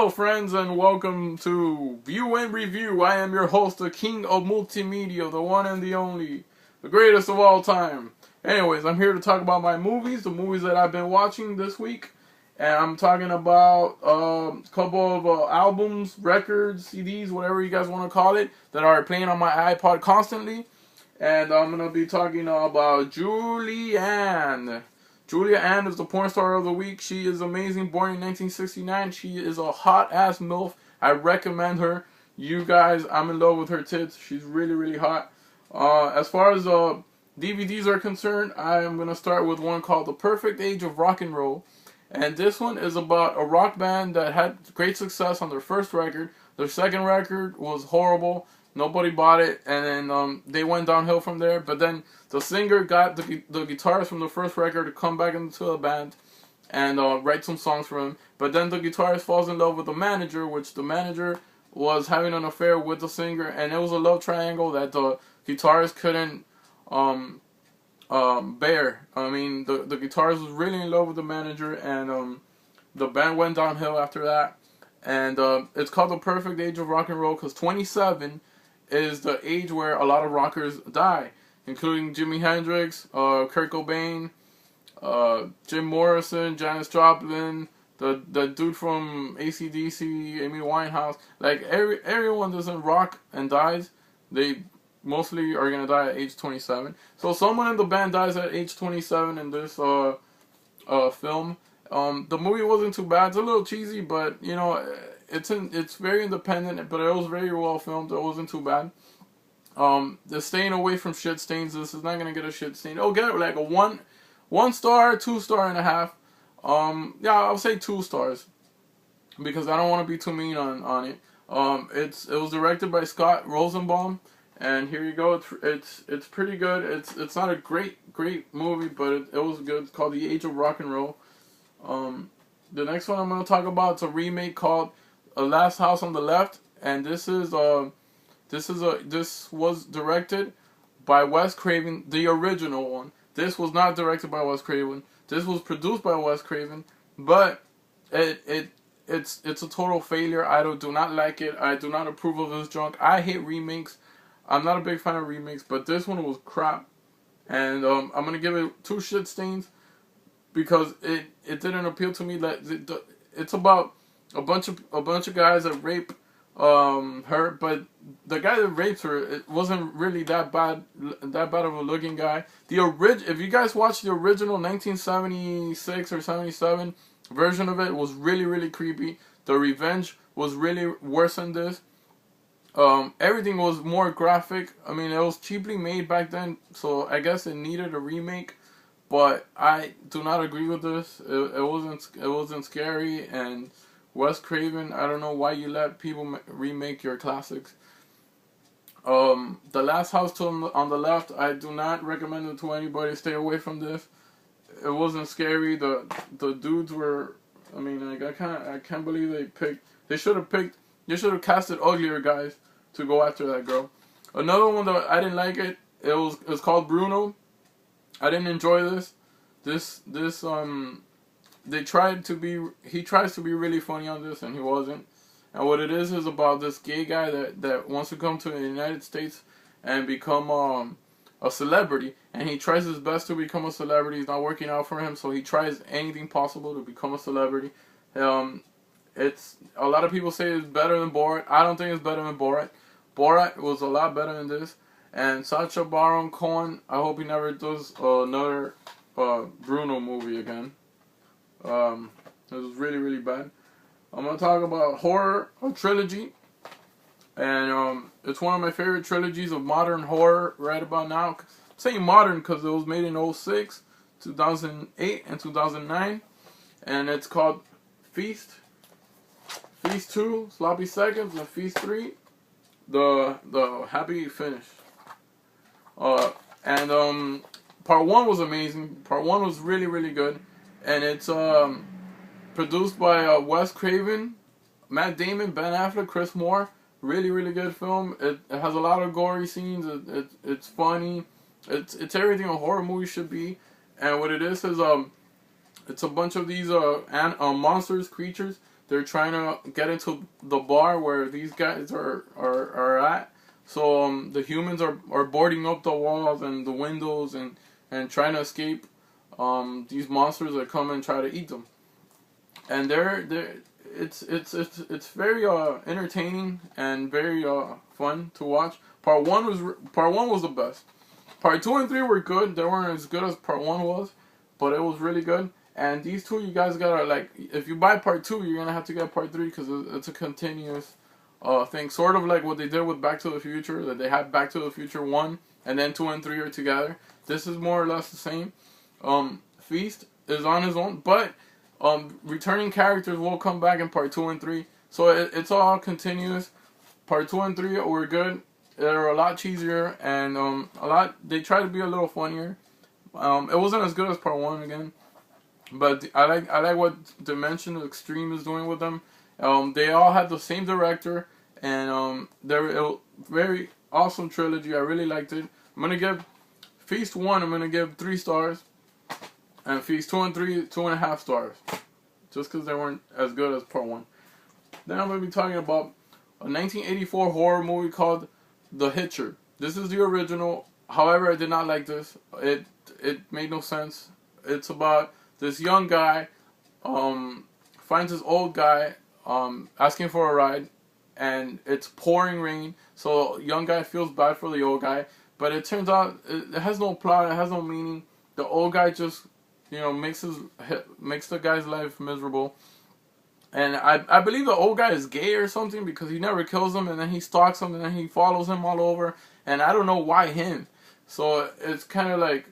Hello friends and welcome to View and Review. I am your host, the king of multimedia, the one and the only, the greatest of all time. Anyways, I'm here to talk about my movies, the movies that I've been watching this week. And I'm talking about a couple of albums, records, CDs, whatever you guys want to call it, that are playing on my iPod constantly. And I'm going to be talking about Julianne. Julia Ann is the porn star of the week. She is amazing. Born in 1969. She is a hot-ass MILF. I recommend her. You guys, I'm in love with her tits. She's really, really hot. As far as DVDs are concerned, I am going to start with one called The Perfect Age of Rock and Roll. And this one is about a rock band that had great success on their first record. Their second record was horrible. Nobody bought it, and then they went downhill from there. But then the singer got the guitarist from the first record to come back into the band and write some songs for him. But then the guitarist falls in love with the manager, which the manager was having an affair with the singer, and it was a love triangle that the guitarist couldn't bear. I mean, the guitarist was really in love with the manager, and the band went downhill after that. And it's called The Perfect Age of Rock and Roll because 27 is the age where a lot of rockers die, including Jimi Hendrix, Kurt Cobain, Jim Morrison, Janis Joplin, the dude from AC/DC, Amy Winehouse. Like everyone doesn't rock and dies. They mostly are gonna die at age 27. So someone in the band dies at age 27 in this film. The movie wasn't too bad. It's a little cheesy, but you know, it's very independent, but it was very well filmed. It wasn't too bad. They're staying away from shit stains. This is not gonna get a shit stain. It'll get like a one star, 2.5 stars. Yeah, I'll say 2 stars because I don't want to be too mean on it. It was directed by Scott Rosenbaum, and here you go. It's pretty good. It's not a great movie, but it was good. It's called The Age of Rock and Roll. The next one I'm gonna talk about is a remake called A Last House on the Left, and this was directed by Wes Craven, the original one. This was not directed by Wes Craven. This was produced by Wes Craven, but it's a total failure. I do not like it. I do not approve of this junk. I hate remakes. I'm not a big fan of remakes, but this one was crap, and I'm gonna give it 2 shit stains because it didn't appeal to me. That it's about a bunch of guys that rape her, but the guy that rapes her, it wasn't really that bad of a looking guy. If you guys watch the original 1976 or 77 version of it, was really, really creepy. The Revenge was really worse than this. Everything was more graphic. I mean, it was cheaply made back then, so I guess it needed a remake. But I do not agree with this. It wasn't scary, and Wes Craven, I don't know why you let people remake your classics. The Last House on the Left, I do not recommend it to anybody. Stay away from this. It wasn't scary. The dudes were, I mean, like I can't believe they should have casted uglier guys to go after that girl. Another one that I didn't like it's called Bruno. I didn't enjoy this. He tries to be really funny on this, and he wasn't. And what it is about this gay guy that wants to come to the United States and become a celebrity, and he tries his best to become a celebrity. It's not working out for him, so he tries anything possible to become a celebrity. It's a lot of people say it's better than Borat. I don't think it's better than Borat. Borat was a lot better than this. And Sacha Baron Cohen, I hope he never does another Bruno movie again. It was really, really bad. I'm going to talk about horror, a trilogy. And it's one of my favorite trilogies of modern horror right about now. I'm saying modern because it was made in 2006, 2008, and 2009. And it's called Feast. Feast 2, Sloppy Seconds, and Feast 3, the Happy Finish. Part 1 was amazing. Part 1 was really, really good. And it's produced by Wes Craven, Matt Damon, Ben Affleck, Chris Moore. Really, really good film. It has a lot of gory scenes. It's funny. It's everything a horror movie should be. And what it is it's a bunch of these monsters, creatures they're trying to get into the bar where these guys are at. So the humans are boarding up the walls and the windows and trying to escape these monsters that come and try to eat them. And it's very entertaining and very fun to watch. Part one was the best. Part 2 and 3 were good. They weren't as good as part 1 was, but it was really good. And these two, you guys gotta, like, if you buy part 2, you're gonna have to get part 3 because it's a continuous thing. Sort of like what they did with Back to the Future, that they had Back to the Future 1 and then 2 and 3 are together. This is more or less the same. Feast is on his own, but returning characters will come back in part 2 and 3. So it's all continuous. Part 2 and 3 were good. They're a lot cheesier and they try to be a little funnier. It wasn't as good as part 1 again, but I like what Dimension Extreme is doing with them. They all had the same director, and they're a very awesome trilogy. I really liked it. I'm gonna give Feast 1, I'm gonna give 3 stars, and Feast 2 and 3 2.5 stars, just because they weren't as good as part 1. Then I'm gonna be talking about a 1984 horror movie called The Hitcher. This is the original. However, I did not like this. It made no sense. It's about this young guy finds this old guy asking for a ride, and it's pouring rain. So young guy feels bad for the old guy, but it turns out it has no plot. It has no meaning. The old guy just makes the guy's life miserable. And I believe the old guy is gay or something because he never kills him, and then he stalks him, and then he follows him all over. And I don't know why him. So it's kind of like,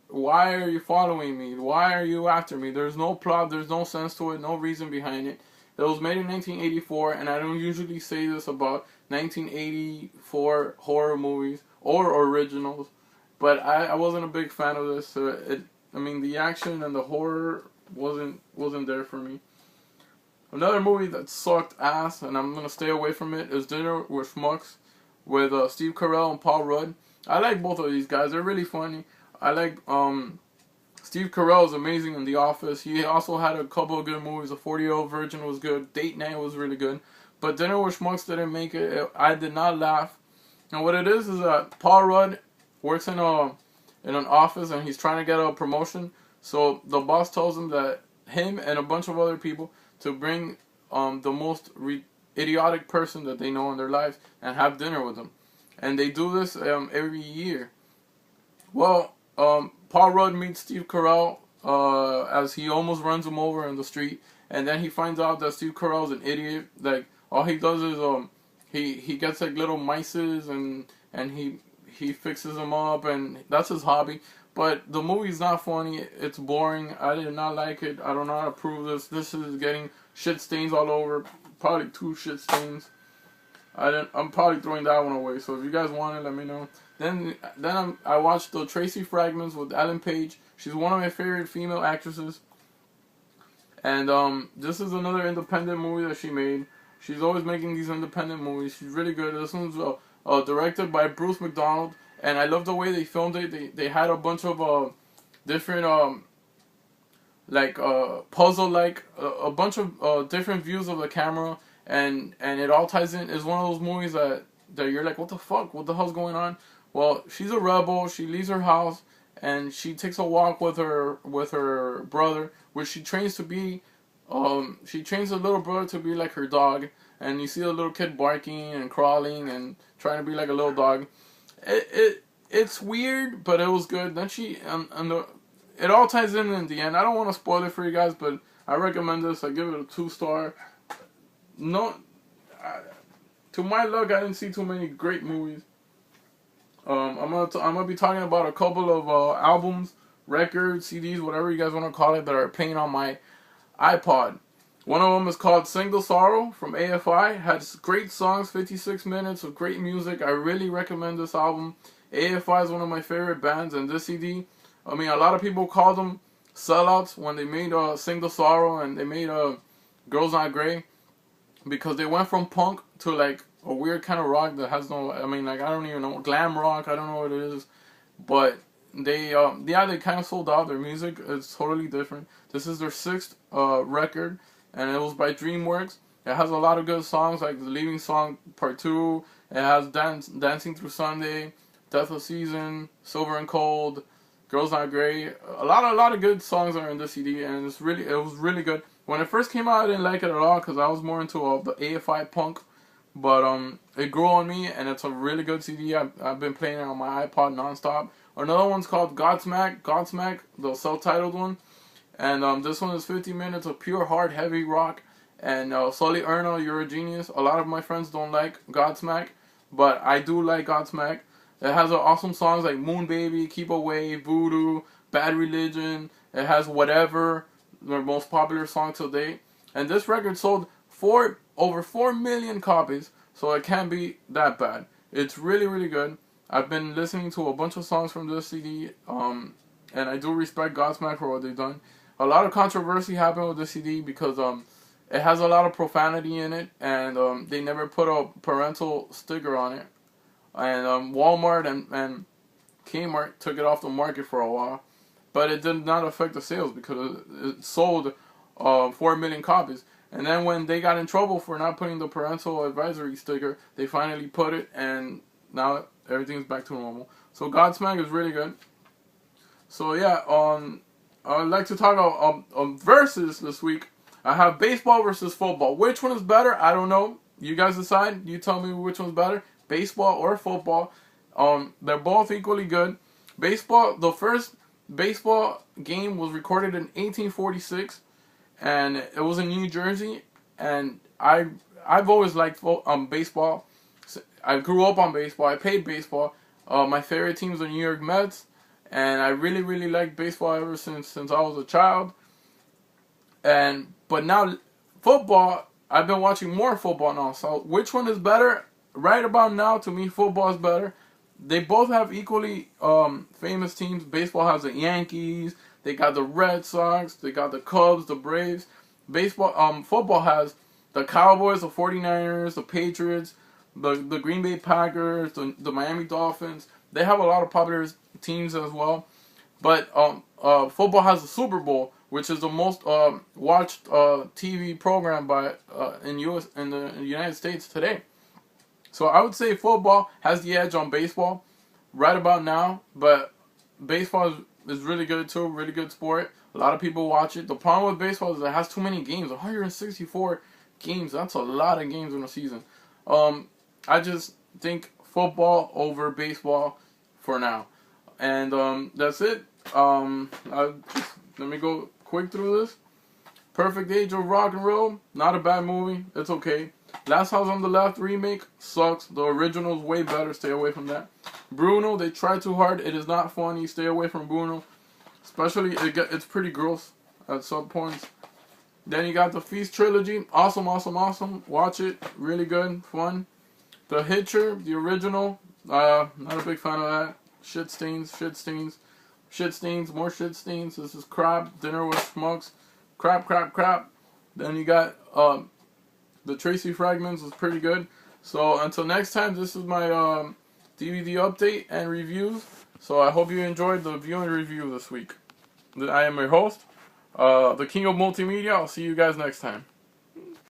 why are you following me? Why are you after me? There's no plot, there's no sense to it, no reason behind it. It was made in 1984, and I don't usually say this about 1984 horror movies or originals, but I wasn't a big fan of this. The action and the horror wasn't there for me. Another movie that sucked ass, and I'm gonna stay away from it, is Dinner with Schmucks with Steve Carell and Paul Rudd. I like both of these guys. They're really funny. I like Steve Carell is amazing in The Office. He also had a couple of good movies. A 40-Year-Old Virgin was good. Date Night was really good. But Dinner with Schmucks didn't make it. I did not laugh. And what it is that Paul Rudd works in an office, and he's trying to get a promotion. So the boss tells him that him and a bunch of other people to bring the most idiotic person that they know in their lives and have dinner with them. And they do this every year. Well, Paul Rudd meets Steve Carell as he almost runs him over in the street, and then he finds out that Steve Carell's an idiot. Like, all he does is he gets like little mices and he fixes them up, and that's his hobby. But the movie's not funny. It's boring. I did not like it. I don't not approve this. This is getting shit stains all over. Probably 2 shit stains. I'm probably throwing that one away. So if you guys want it, let me know. Then I watched the Tracey Fragments with Ellen Page. She's one of my favorite female actresses. And this is another independent movie that she made. She's always making these independent movies. She's really good. This one's directed by Bruce McDonald. And I love the way they filmed it. They had a bunch of different puzzle a bunch of different views of the camera, and it all ties in. It's one of those movies that you're like, what the fuck? What the hell's going on? Well, she's a rebel. She leaves her house and she takes a walk with her brother, which she trains to be. She trains the little brother to be like her dog, and you see the little kid barking and crawling and trying to be like a little dog. It's weird, but it was good. Then it all ties in the end. I don't want to spoil it for you guys, but I recommend this. I give it a 2-star. No, to my luck, I didn't see too many great movies. I'm gonna be talking about a couple of albums, records, CDs, whatever you guys want to call it, that are playing on my iPod. One of them is called Single Sorrow from AFI. Has great songs, 56 minutes of great music. I really recommend this album. AFI is one of my favorite bands, and this CD, a lot of people called them sellouts when they made Single Sorrow and they made Girls Not Grey, because they went from punk to like a weird kind of rock that has no, I don't even know, glam rock, I don't know what it is, but they kind of sold out. Their music is totally different. This is their 6th record, and it was by DreamWorks. It has a lot of good songs like The Leaving Song Part 2. It has Dancing Through Sunday, Death of Season, Silver and Cold, Girls Not Grey. A lot of good songs are in this CD, and it was really good. When it first came out, I didn't like it at all because I was more into the AFI punk. But it grew on me, and it's a really good CD. I've been playing it on my iPod nonstop. Another one's called Godsmack, the self-titled one. And this one is 50 minutes of pure hard, heavy rock. And Sully Erna, You're a Genius. A lot of my friends don't like Godsmack, but I do like Godsmack. It has awesome songs like Moon Baby, Keep Away, Voodoo, Bad Religion. It has Whatever, their most popular song to date. And this record sold over 4 million copies, so it can't be that bad. It's really, really good. I've been listening to a bunch of songs from this CD, and I do respect Godsmack for what they've done. A lot of controversy happened with this CD because it has a lot of profanity in it, and they never put a parental sticker on it. And Walmart and Kmart took it off the market for a while, but it did not affect the sales because it sold 4 million copies. And then when they got in trouble for not putting the parental advisory sticker, they finally put it, and now everything's back to normal. So Godsmack is really good. So yeah, I'd like to talk about versus this week. I have baseball versus football. Which one is better? I don't know. You guys decide. You tell me which one's better, baseball or football. They're both equally good. Baseball, the first baseball game was recorded in 1846. And it was in New Jersey, and I've always liked baseball. I grew up on baseball. I played baseball. My favorite team is the New York Mets, and I really, really liked baseball ever since I was a child. But now football, I've been watching more football now. So which one is better? Right about now, to me, football is better. They both have equally famous teams. Baseball has the Yankees. They got the Red Sox. They got the Cubs, the Braves. Football has the Cowboys, the 49ers, the Patriots, the Green Bay Packers, the Miami Dolphins. They have a lot of popular teams as well. But football has the Super Bowl, which is the most watched TV program in the United States today. So I would say football has the edge on baseball right about now, but baseball is really good too, really good sport. A lot of people watch it. The problem with baseball is it has too many games, 164 games. That's a lot of games in a season. I just think football over baseball for now. And that's it. Let me go quick through this. Perfect Age of Rock and Roll, not a bad movie. It's okay. Last House on the Left remake sucks. The original's way better. Stay away from that. Bruno, they try too hard. It is not funny. Stay away from Bruno. Especially, it's pretty gross at some points. Then you got the Feast Trilogy. Awesome, awesome, awesome. Watch it. Really good. Fun. The Hitcher, the original. Not a big fan of that. Shit stains, more shit stains. This is crap. Dinner with Schmucks. Crap. Then you got the Tracey Fragments is pretty good. So until next time, this is my DVD update and reviews. So I hope you enjoyed the view and review this week. I am your host, the King of Multimedia. I'll see you guys next time.